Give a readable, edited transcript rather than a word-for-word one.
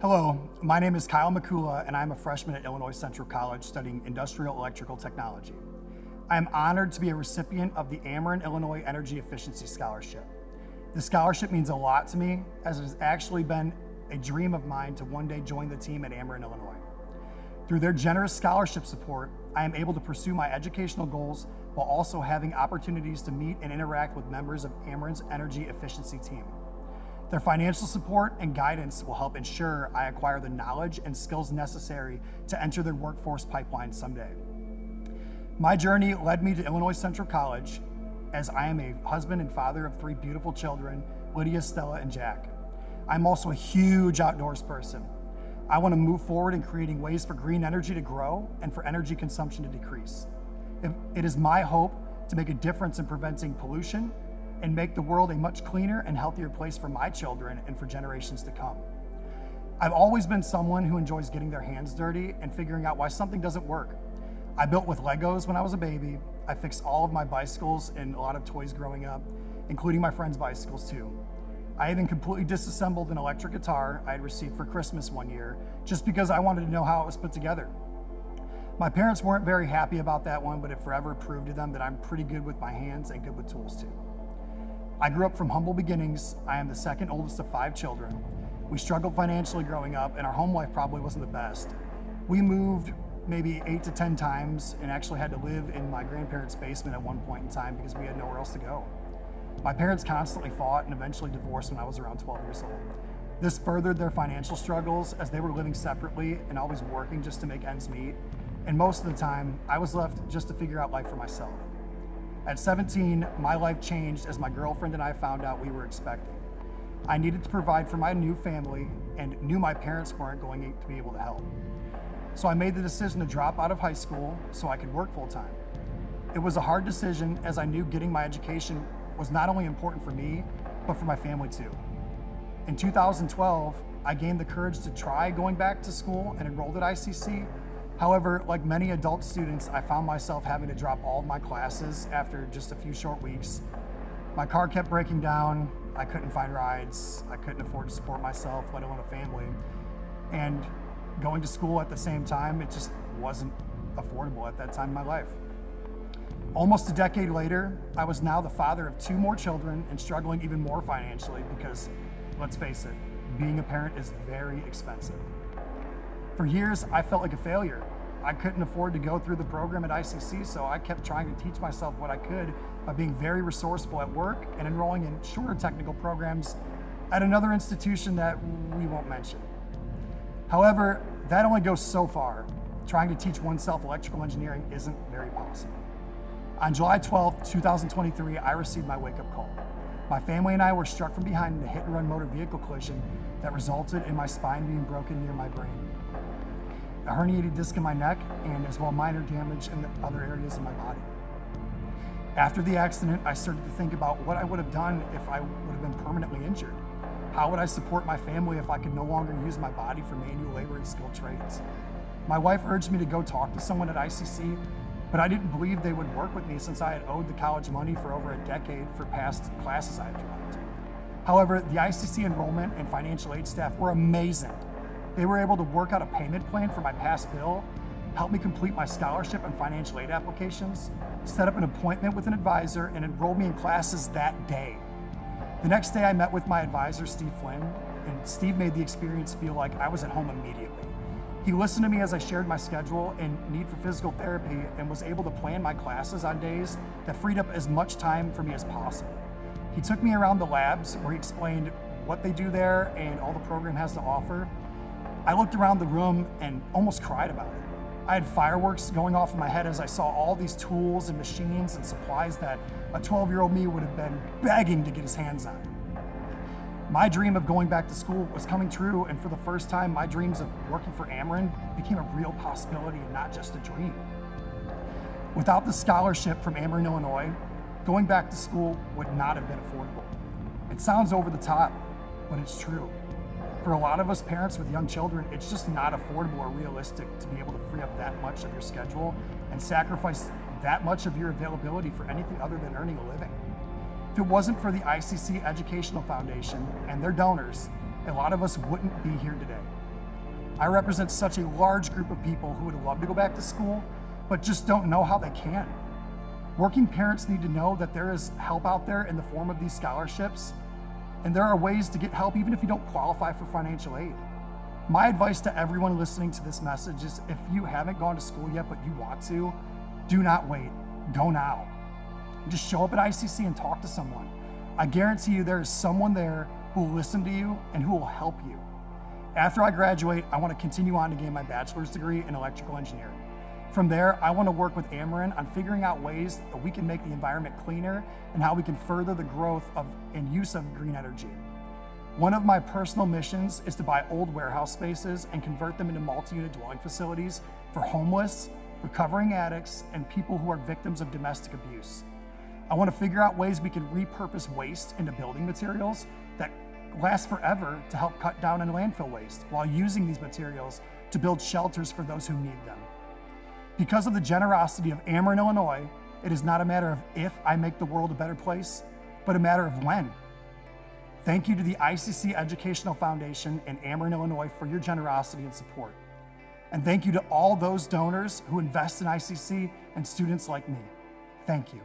Hello, my name is Kyle McCula and I'm a freshman at Illinois Central College studying Industrial Electrical Technology. I am honored to be a recipient of the Ameren Illinois Energy Efficiency Scholarship. This scholarship means a lot to me as it has actually been a dream of mine to one day join the team at Ameren, Illinois. Through their generous scholarship support, I am able to pursue my educational goals while also having opportunities to meet and interact with members of Ameren's energy efficiency team. Their financial support and guidance will help ensure I acquire the knowledge and skills necessary to enter their workforce pipeline someday. My journey led me to Illinois Central College as I am a husband and father of 3 beautiful children, Lydia, Stella, and Jack. I'm also a huge outdoors person. I want to move forward in creating ways for green energy to grow and for energy consumption to decrease. It is my hope to make a difference in preventing pollution and make the world a much cleaner and healthier place for my children and for generations to come. I've always been someone who enjoys getting their hands dirty and figuring out why something doesn't work. I built with Legos when I was a baby. I fixed all of my bicycles and a lot of toys growing up, including my friends' bicycles too. I even completely disassembled an electric guitar I had received for Christmas one year, just because I wanted to know how it was put together. My parents weren't very happy about that one, but it forever proved to them that I'm pretty good with my hands and good with tools too. I grew up from humble beginnings. I am the second oldest of 5 children. We struggled financially growing up, and our home life probably wasn't the best. We moved maybe 8 to 10 times and actually had to live in my grandparents' basement at one point in time because we had nowhere else to go. My parents constantly fought and eventually divorced when I was around 12 years old. This furthered their financial struggles as they were living separately and always working just to make ends meet. And most of the time, I was left just to figure out life for myself. At 17, my life changed as my girlfriend and I found out we were expecting. I needed to provide for my new family and knew my parents weren't going to be able to help. So I made the decision to drop out of high school so I could work full time. It was a hard decision as I knew getting my education was not only important for me, but for my family too. In 2012, I gained the courage to try going back to school and enrolled at ICC. However, like many adult students, I found myself having to drop all of my classes after just a few short weeks. My car kept breaking down, I couldn't find rides, I couldn't afford to support myself, let alone a family. And going to school at the same time, it just wasn't affordable at that time in my life. Almost a decade later, I was now the father of 2 more children and struggling even more financially because, let's face it, being a parent is very expensive. For years, I felt like a failure. I couldn't afford to go through the program at ICC, so I kept trying to teach myself what I could by being very resourceful at work and enrolling in shorter technical programs at another institution that we won't mention. However, that only goes so far. Trying to teach oneself electrical engineering isn't very possible. On July 12, 2023, I received my wake-up call. My family and I were struck from behind in a hit-and-run motor vehicle collision that resulted in my spine being broken near my brain, a herniated disc in my neck, and as well minor damage in the other areas of my body. After the accident, I started to think about what I would have done if I would have been permanently injured. How would I support my family if I could no longer use my body for manual labor and skilled trades? My wife urged me to go talk to someone at ICC, but I didn't believe they would work with me since I had owed the college money for over a decade for past classes I had dropped. However, the ICC enrollment and financial aid staff were amazing. They were able to work out a payment plan for my past bill, help me complete my scholarship and financial aid applications, set up an appointment with an advisor, and enrolled me in classes that day. The next day I met with my advisor, Steve Flynn, and Steve made the experience feel like I was at home immediately. He listened to me as I shared my schedule and need for physical therapy and was able to plan my classes on days that freed up as much time for me as possible. He took me around the labs where he explained what they do there and all the program has to offer. I looked around the room and almost cried about it. I had fireworks going off in my head as I saw all these tools and machines and supplies that a 12-year-old me would have been begging to get his hands on. My dream of going back to school was coming true, and for the first time, my dreams of working for Ameren became a real possibility and not just a dream. Without the scholarship from Ameren, Illinois, going back to school would not have been affordable. It sounds over the top, but it's true. For a lot of us parents with young children, it's just not affordable or realistic to be able to free up that much of your schedule and sacrifice that much of your availability for anything other than earning a living. If it wasn't for the ICC Educational Foundation and their donors, a lot of us wouldn't be here today. I represent such a large group of people who would love to go back to school, but just don't know how they can. Working parents need to know that there is help out there in the form of these scholarships, and there are ways to get help even if you don't qualify for financial aid. My advice to everyone listening to this message is if you haven't gone to school yet but you want to, do not wait, go now. Just show up at ICC and talk to someone. I guarantee you there is someone there who will listen to you and who will help you. After I graduate, I want to continue on to gain my bachelor's degree in electrical engineering. From there, I want to work with Ameren on figuring out ways that we can make the environment cleaner and how we can further the growth of and use of green energy. One of my personal missions is to buy old warehouse spaces and convert them into multi-unit dwelling facilities for homeless, recovering addicts, and people who are victims of domestic abuse. I want to figure out ways we can repurpose waste into building materials that last forever to help cut down on landfill waste while using these materials to build shelters for those who need them. Because of the generosity of Ameren, Illinois, it is not a matter of if I make the world a better place, but a matter of when. Thank you to the ICC Educational Foundation and Ameren, Illinois for your generosity and support. And thank you to all those donors who invest in ICC and students like me. Thank you.